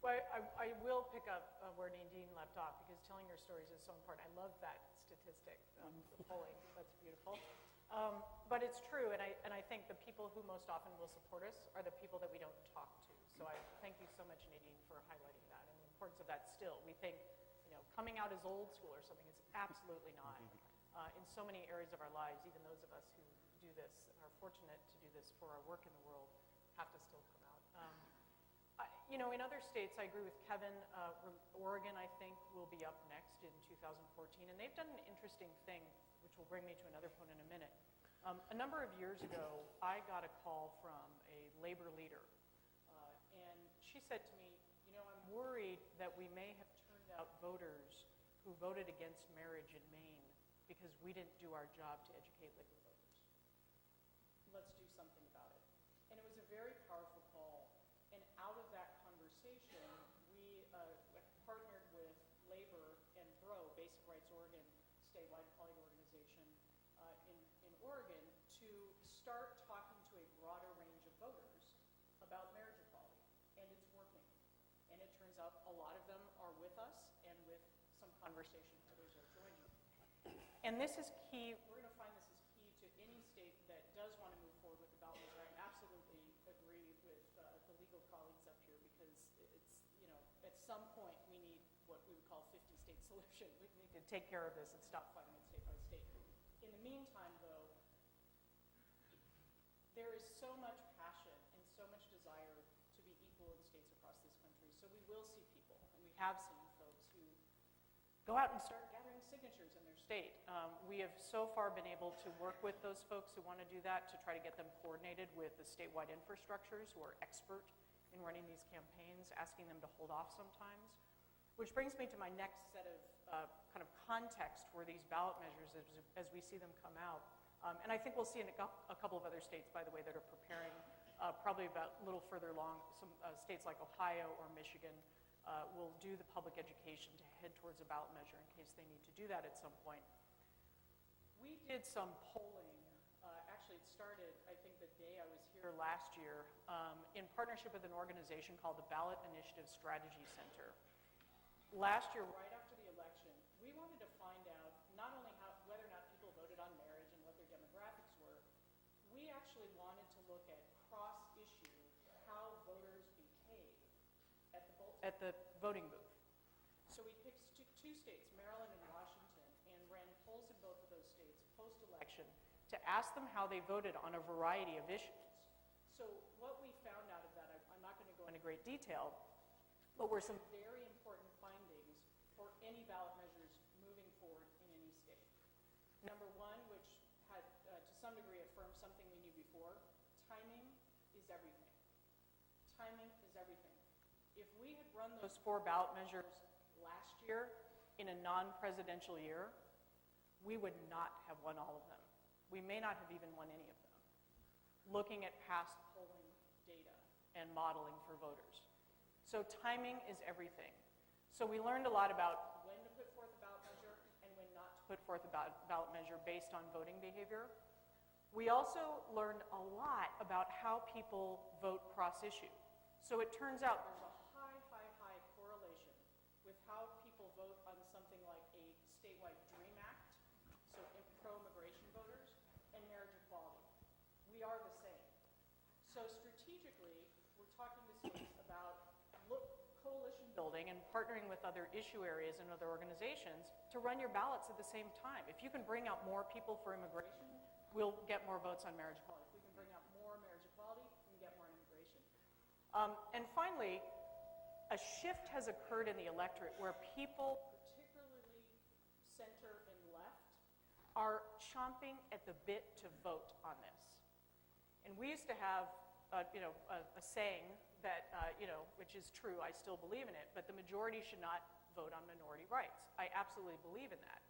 Well, I will pick up where Nadine left off, because telling your stories is so important. I love that statistic, the polling. That's beautiful. But it's true, and I think the people who most often will support us are the people that we don't talk to. So I thank you so much, Nadine, for highlighting that and the importance of that still. We think, coming out as old school or something. It's absolutely not. In so many areas of our lives, even those of us who do this and are fortunate to do this for our work in the world have to still come out. In other states, I agree with Kevin. Oregon, I think, will be up next in 2014, and they've done an interesting thing, which will bring me to another point in a minute. A number of years ago, I got a call from a labor leader, and she said to me, I'm worried that we may have turned out voters who voted against marriage in Maine because we didn't do our job to educate labor voters. Let's do something about it. And it was a very powerful call. And out of that conversation, we partnered with Labor and BRO, Basic Rights Oregon, statewide colleague organization in Oregon, to start talking to a broader range of voters about marriage equality. And it's working. And it turns out a lot of them are with us, and with some conversation, others are joining. And this is key. We're going to find this is key to any state that does want to move forward with the ballot measure. I absolutely agree with the legal colleagues up here, because it's, at some point we need what we would call 50-state solution. We need to take care of this and stop fighting it state by state. In the meantime, though, there is so much passion and so much desire to be equal in states across this country. So we will see people, and we have seen folks who go out and start gathering signatures in their state. We have so far been able to work with those folks who want to do that to try to get them coordinated with the statewide infrastructures who are expert in running these campaigns, asking them to hold off sometimes. Which brings me to my next set of kind of context for these ballot measures as we see them come out. And I think we'll see in a couple of other states, by the way, that are preparing, probably about a little further along. Some states like Ohio or Michigan will do the public education to head towards a ballot measure in case they need to do that at some point. We did some polling. Actually, it started, I think, the day I was here last year, in partnership with an organization called the Ballot Initiative Strategy Center. Last year, right after the election, we wanted to find out not only whether or not people voted on marriage and what their demographics were, we actually wanted to look at cross-issue how voters behave at the voting booth. So we picked two states, Maryland and Washington, and ran polls in both of those states post-election to ask them how they voted on a variety of issues. So what we found out of that, I'm not going to go into great detail, but were some very important findings for any ballot measures moving forward in any state. Number one, which had to some degree affirmed something we knew before, timing is everything. Timing is everything. If we had run those 4 ballot measures last year in a non-presidential year, we would not have won all of them. We may not have even won any of them, looking at past polling data and modeling for voters. So timing is everything. So we learned a lot about when to put forth a ballot measure and when not to put forth a ballot measure based on voting behavior. We also learned a lot about how people vote cross-issue. So it turns out there's a high correlation with how people vote on something like a statewide DREAM Act, so pro-immigration voters, and marriage equality. We are the same. So strategically, we're talking to states about coalition building and partnering with other issue areas and other organizations to run your ballots at the same time. If you can bring out more people for immigration, we'll get more votes on marriage equality. If we can bring out more marriage equality, we can get more immigration. And finally, a shift has occurred in the electorate where people, particularly center and left, are chomping at the bit to vote on this. And we used to have a saying that, which is true, I still believe in it, but the majority should not vote on minority rights. I absolutely believe in that.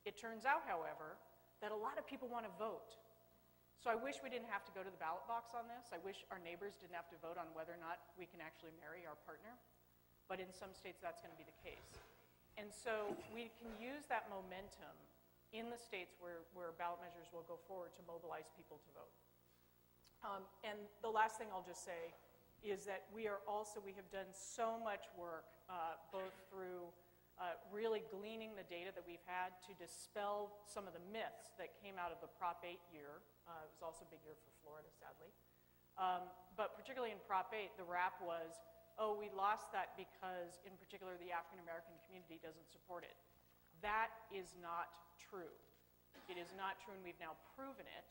It turns out, however, that a lot of people want to vote. So I wish we didn't have to go to the ballot box on this. I wish our neighbors didn't have to vote on whether or not we can actually marry our partner. But in some states, that's going to be the case. And so we can use that momentum in the states where ballot measures will go forward to mobilize people to vote. And the last thing I'll just say is that we have done so much work, both through really gleaning the data that we've had to dispel some of the myths that came out of the Prop 8 year. It was also a big year for Florida, sadly. But particularly in Prop 8, the rap was, oh, we lost that because, in particular, the African-American community doesn't support it. That is not true. It is not true, and we've now proven it.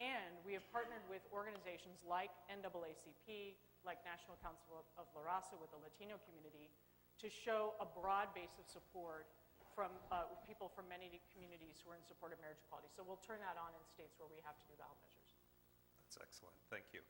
And we have partnered with organizations like NAACP, like National Council of La Raza with the Latino community, to show a broad base of support from people from many communities who are in support of marriage equality. So we'll turn that on in states where we have to do ballot measures. That's excellent. Thank you.